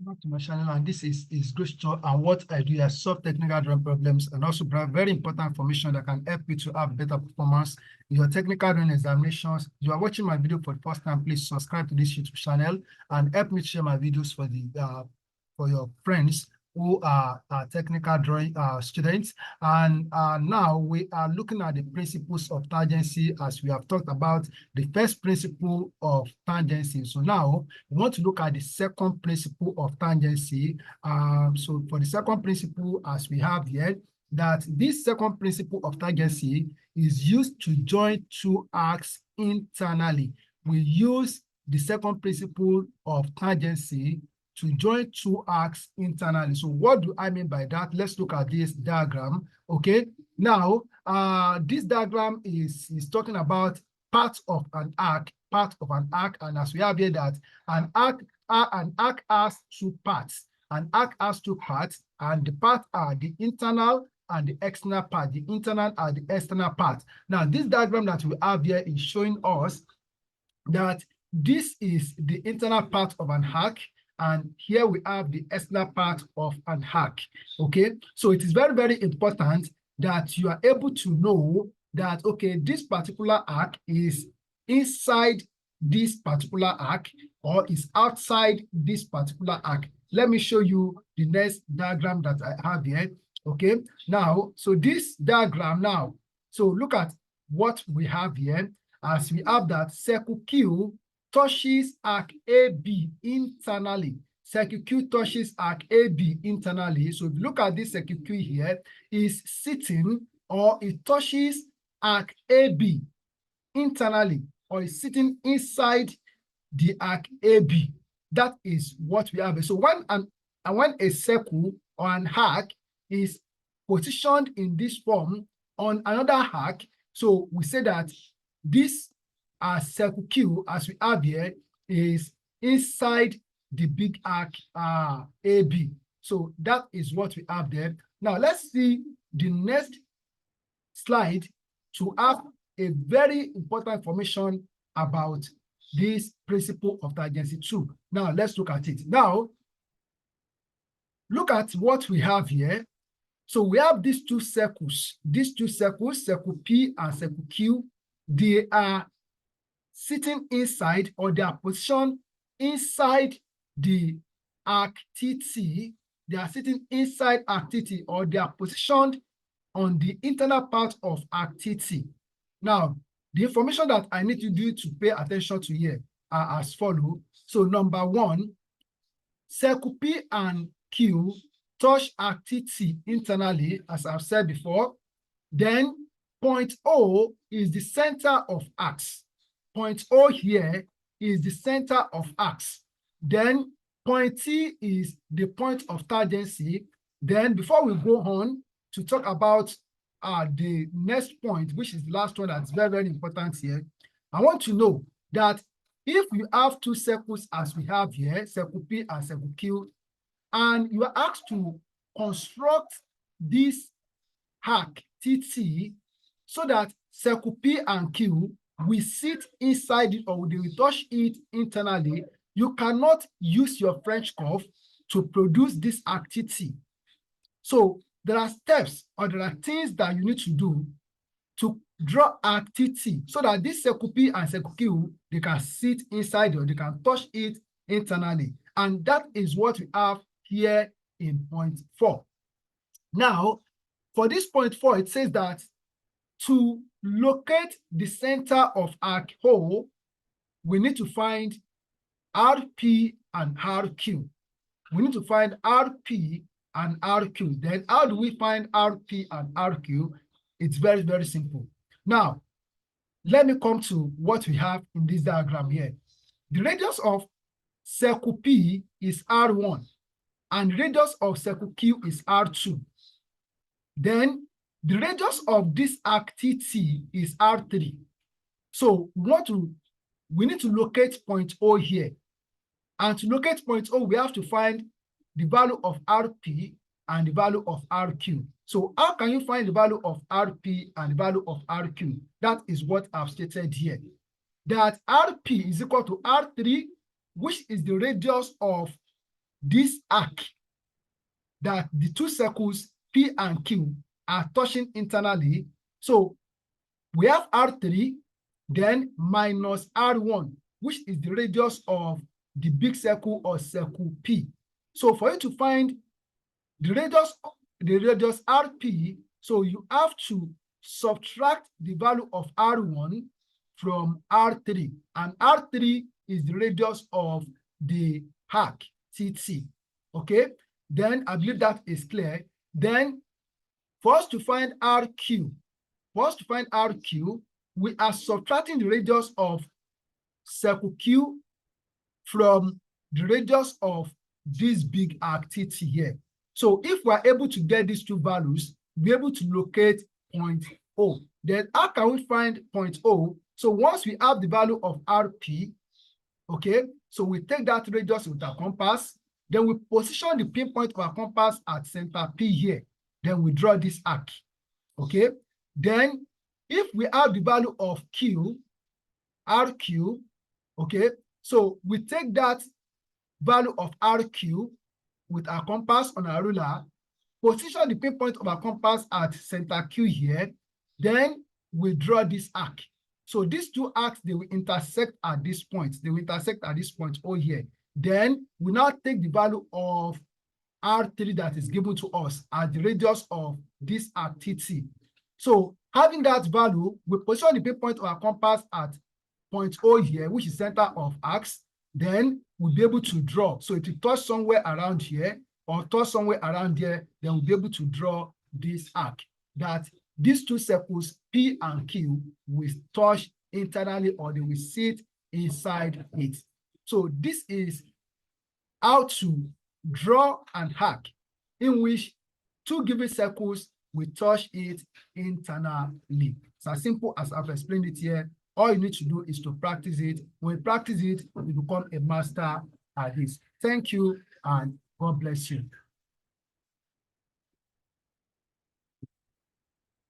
Back to my channel, and this is Grace Cho, and what I do is solve technical drawing problems and also provide very important information that can help you to have better performance in your technical drawing examinations. If you are watching my video for the first time, please subscribe to this YouTube channel and help me share my videos for your friends who are technical drawing students. And now we are looking at the principles of tangency, as we have talked about the first principle of tangency. So now we want to look at the second principle of tangency. So for the second principle, as we have here, that this second principle of tangency is used to join two arcs internally. We use the second principle of tangency to join two arcs internally. So what do I mean by that? Let's look at this diagram. Okay, now this diagram is talking about part of an arc, and as we have here that an arc has two parts. An arc has two parts, and the parts are the internal and the external part. The internal and the external part. Now, this diagram that we have here is showing us that this is the internal part of an arc, and here we have the external part of an arc. Okay, so it is very, very important that you are able to know that, okay, this particular arc is inside this particular arc or is outside this particular arc. Let me show you the next diagram that I have here. Okay, now, so this diagram now, so look at what we have here, as we have that circle Q touches arc AB internally. Circle Q touches arc AB internally. So if you look at this circle Q here, is sitting or it touches arc AB internally, or is sitting inside the arc AB. That is what we have. So when a circle or an arc is positioned in this form on another arc, so we say that this circle Q, as we have here, is inside the big arc AB. So that is what we have there. Now let's see the next slide to have a very important information about this principle of tangency 2. Now let's look at it. Now, look at what we have here. So we have these two circles, circle P and circle Q. They are sitting inside, or they are positioned inside the arc TT. They are sitting inside arc TT, or they are positioned on the internal part of arc TT. Now, the information that I need you to pay attention to here are as follows. So number one, circle P and Q touch arc TT internally, as I've said before. Then point O is the center of arcs. Point O here is the center of arcs. Then point T is the point of tangency. Then before we go on to talk about the next point, which is the last one that's very, very important here, I want to know that if you have two circles as we have here, circle P and circle Q, and you are asked to construct this arc TT so that circle P and Q will sit inside it, or they will touch it internally, you cannot use your French curve to produce this arc TT. So there are steps, or there are things that you need to do to draw arc TT so that this circle P and circle Q, they can sit inside, or they can touch it internally. And that is what we have here in point 4. Now, for this point 4, it says that to locate the center of arc O, we need to find RP and RQ. We need to find RP and RQ. Then how do we find RP and RQ? It's very, very simple. Now, let me come to what we have in this diagram here. The radius of circle P is R1, and radius of circle Q is R2. Then the radius of this arc TT is R3. So we need to locate point O here. And to locate point O, we have to find the value of RP and the value of RQ. So how can you find the value of RP and the value of RQ? That is what I've stated here. That RP is equal to R3, which is the radius of this arc that the two circles P and Q are touching internally. So we have R3, then minus R1, which is the radius of the big circle or circle P. So for you to find the radius RP, so you have to subtract the value of R1 from R3, and R3 is the radius of the arc TT. Okay, then I believe that is clear. Then for us to find RQ, we are subtracting the radius of circle Q from the radius of this big arc TT here. So if we're able to get these two values, we're able to locate point O. Then how can we find point O? So once we have the value of RP, okay, so we take that radius with our compass, then we position the pinpoint of our compass at center P here. Then we draw this arc, okay? Then if we have the value of Q, RQ, okay, so we take that value of RQ with our compass on our ruler, position the pinpoint of our compass at center Q here, then we draw this arc. So these two arcs, they will intersect at this point. They will intersect at this point O here. Then we now take the value of R3 that is given to us as the radius of this arc TT. So having that value, we position the pinpoint of our compass at point O here, which is center of arcs. Then we'll be able to draw. So if it touch somewhere around here or touch somewhere around here, then we'll be able to draw this arc. That these two circles, P and Q, will touch internally or they will sit inside it. So this is how to draw an arc in which two given circles will touch it internally. It's as simple as I've explained it here. All you need to do is to practice it. When you practice it, you become a master at this. Thank you and God bless you.